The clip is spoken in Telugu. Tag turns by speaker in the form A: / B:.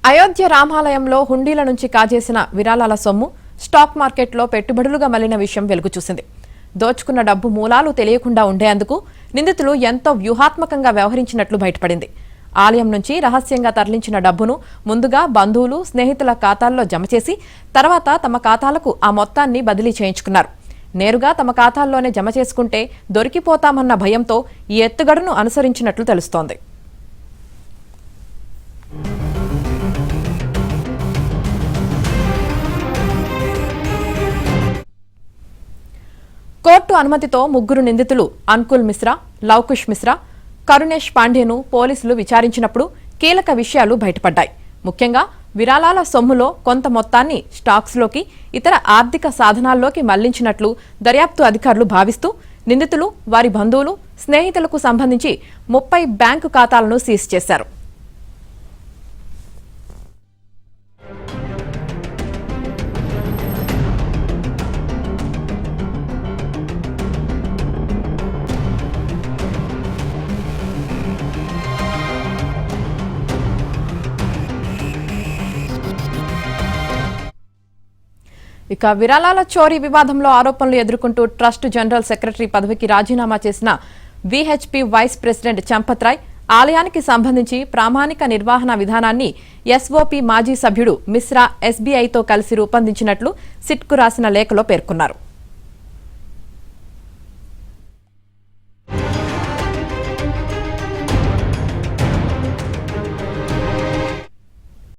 A: అయోధ్య రామాలయంలో హుండీల నుంచి కాజేసిన విరాళాల సొమ్ము స్టాక్ మార్కెట్లో పెట్టుబడులుగా మళ్లిన విషయం వెలుగుచూసింది. దోచుకున్న డబ్బు మూలాలు తెలియకుండా ఉండేందుకు నిందితులు ఎంతో వ్యూహాత్మకంగా వ్యవహరించినట్లు బయటపడింది. ఆలయం నుంచి రహస్యంగా తరలించిన డబ్బును ముందుగా బంధువులు, స్నేహితుల ఖాతాల్లో జమ చేసి తర్వాత తమ ఖాతాలకు ఆ మొత్తాన్ని బదిలీ చేయించుకున్నారు. నేరుగా తమ ఖాతాల్లోనే జమ చేసుకుంటే దొరికిపోతామన్న భయంతో ఈ ఎత్తుగడను అనుసరించినట్లు తెలుస్తోంది. కోర్టు అనుమతితో ముగ్గురు నిందితులు అంకుల్ మిశ్రా, లవకుష్ మిశ్రా, కరుణేష్ పాండేను పోలీసులు విచారించినప్పుడు కీలక విషయాలు బయటపడ్డాయి. ముఖ్యంగా విరాళాల సొమ్ములో కొంత మొత్తాన్ని స్టాక్స్లోకి, ఇతర ఆర్థిక సాధనాల్లోకి మళ్లించినట్లు దర్యాప్తు అధికారులు భావిస్తూ నిందితులు, వారి బంధువులు, స్నేహితులకు సంబంధించి 30 బ్యాంకు ఖాతాలను సీజ్ చేశారు. ఇక విరాళాల చోరీ వివాదంలో ఆరోపణలు ఎదుర్కొంటూ ట్రస్ట్ జనరల్ సెక్రటరీ పదవికి రాజీనామా చేసిన VHP vice president Champat Rai ఆలయానికి సంబంధించి ప్రామాణిక నిర్వహణ విధానాన్ని ఎస్ఓపి మాజీ సభ్యుడు మిశ్రా ఎస్బీఐతో కలిసి రూపొందించినట్లు సిట్కు రాసిన లేఖలో పేర్కొన్నారు.